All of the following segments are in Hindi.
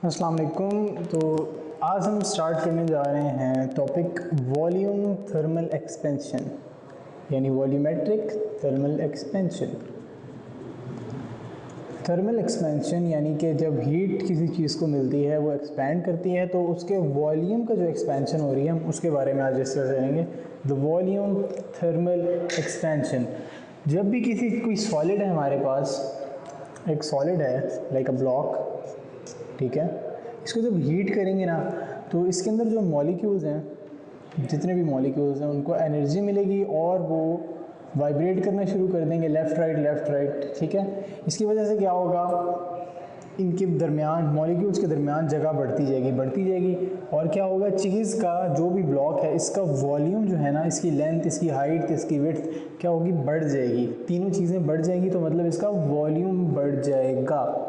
अस्सलाम वालेकुम। तो आज हम स्टार्ट करने जा रहे हैं टॉपिक वॉल्यूम थर्मल एक्सपेंशन यानी volumetric thermal expansion. Thermal expansion यानी कि जब हीट किसी चीज़ को मिलती है वो एक्सपैंड करती है तो उसके वॉल्यूम का जो एक्सपेंशन हो रही है हम उसके बारे में आज डिस्कस करेंगे। The volume thermal expansion. जब भी कोई सॉलिड है हमारे पास, एक सॉलिड है लाइक अ ब्लॉक, ठीक है, इसको जब हीट करेंगे ना तो इसके अंदर जो मॉलिक्यूल्स हैं, जितने भी मॉलिक्यूल्स हैं उनको एनर्जी मिलेगी और वो वाइब्रेट करना शुरू कर देंगे लेफ़्ट राइट, ठीक है। इसकी वजह से क्या होगा, इनके दरमियान मॉलिक्यूल्स के दरमियान जगह बढ़ती जाएगी और क्या होगा, चीज़ का जो भी ब्लॉक है इसका वॉल्यूम जो है ना, इसकी लेंथ, इसकी हाइट, इसकी विड्थ क्या होगी, बढ़ जाएगी। तीनों चीज़ें बढ़ जाएगी तो मतलब इसका वॉल्यूम बढ़ जाएगा।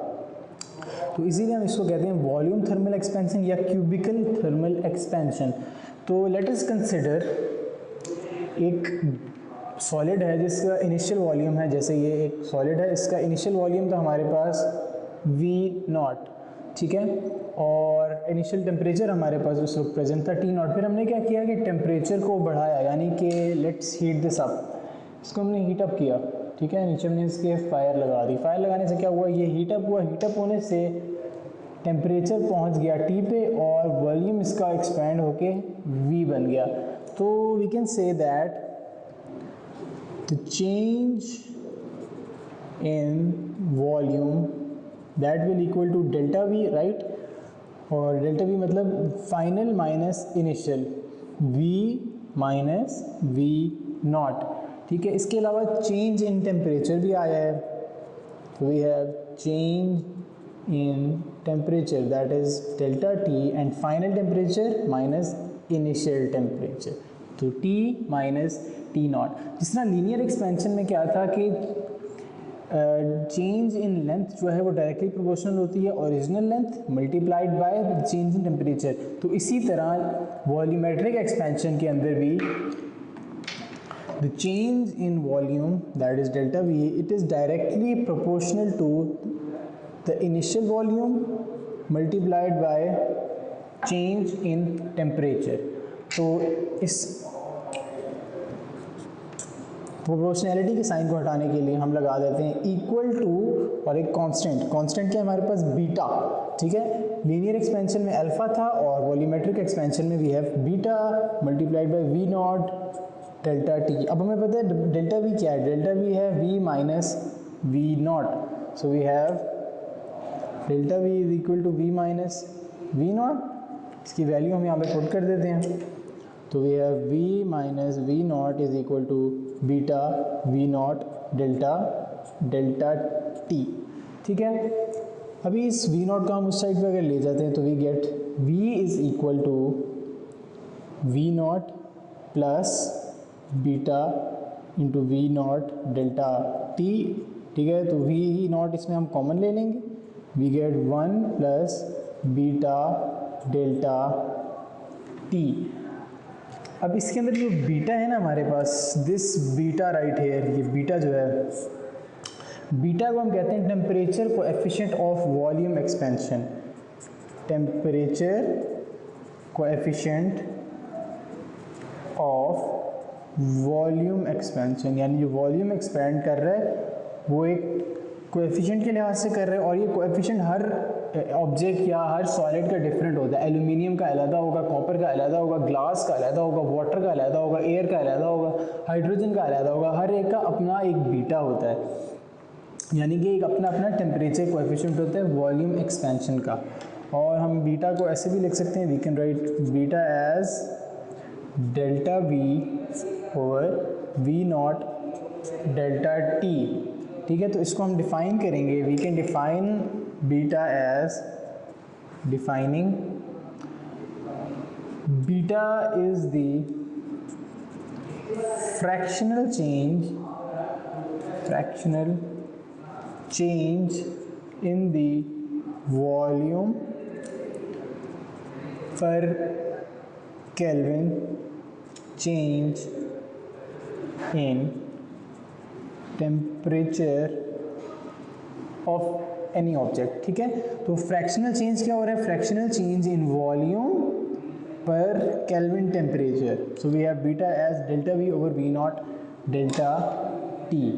तो इसीलिए हम इसको कहते हैं वॉल्यूम थर्मल एक्सपेंशन या क्यूबिकल थर्मल एक्सपेंशन। तो लेट अस कंसिडर एक सॉलिड है जिसका इनिशियल वॉल्यूम है, जैसे ये एक सॉलिड है, इसका इनिशियल वॉल्यूम तो हमारे पास V0, ठीक है, और इनिशियल टेम्परेचर हमारे पास उस वक्त प्रेजेंट था T0। फिर हमने क्या किया कि टेम्परेचर को बढ़ाया, यानी कि लेट्स हीट दिस अप, इसको हमने हीट अप किया, ठीक है। नीचे हमने इसके फायर लगा दी। फायर लगाने से क्या हुआ, ये हीट अप हुआ, हीट अप होने से टेम्परेचर पहुंच गया T पे और वॉल्यूम इसका एक्सपैंड होके V बन गया। तो we can say that the change in volume that will equal to delta V, right. और डेल्टा V मतलब final minus initial, V minus V0, ठीक है। इसके अलावा चेंज इन टेम्परेचर भी आया है, तो we have change in temperature that is delta T and final temperature minus initial temperature, तो T माइनस T0। जिस तरह लीनियर एक्सपेंशन में क्या था कि चेंज इन लेंथ जो है वो डायरेक्टली प्रोपोर्शनल होती है original length multiplied by change in temperature. तो इसी तरह वॉल्यूमेट्रिक एक्सपेंशन के अंदर भी the change in volume, that is delta V, it is directly proportional to the initial volume multiplied by change in temperature। तो इस प्रोपोर्शनैलिटी के साइन को हटाने के लिए हम लगा देते हैं इक्वल टू और एक कांस्टेंट क्या हमारे पास, बीटा, ठीक है। लीनियर एक्सपेंशन में अल्फा था और वॉल्यूमेट्रिक एक्सपेंशन में we have beta multiplied by V0 delta T। अब हमें पता है डेल्टा V क्या है, डेल्टा V है V minus V0, so we have delta V is equal to V minus V0। इसकी वैल्यू हम यहाँ पे पुट कर देते हैं, तो we have V minus V0 is equal to beta V0 delta T, ठीक है। अभी इस V0 को हम उस साइड पे अगर ले जाते हैं तो we get V is equal to V0 plus beta into V0 delta T, ठीक है। तो V0 इसमें हम कॉमन ले लेंगे, we get 1 plus beta delta T। अब इसके अंदर जो बीटा है ना हमारे पास, दिस बीटा राइट हेयर, ये बीटा जो है, बीटा को हम कहते हैं temperature coefficient of volume expansion. Temperature coefficient of volume expansion, यानी जो वॉल्यूम एक्सपेंड कर रहा है वो एक कोएफिशिएंट के लिहाज से कर रहे हैं और ये कोएफिशिएंट हर ऑब्जेक्ट या हर सॉलिड का डिफरेंट होता है। एल्यूमिनियम का अलग होगा, कॉपर का अलग होगा, ग्लास का अलग होगा, वाटर का अलग होगा, एयर का अलग होगा, हाइड्रोजन का अलग होगा, हर एक का अपना एक बीटा होता है, यानी कि एक अपना अपना टेम्परेचर कोएफिशिएंट होता है वॉल्यूम एक्सपेंशन का। और हम बीटा को ऐसे भी लिख सकते हैं, we can write beta as delta V over V0 delta T, ठीक है। तो इसको हम डिफाइन करेंगे, we can define beta as defining beta is the fractional change in the volume per Kelvin change in temperature of any object, ठीक है। तो फ्रैक्शनल चेंज क्या हो रहा है, फ्रैक्शनल चेंज इन वॉल्यूम पर kelvin temperature. So we have beta as delta V over V naught delta T.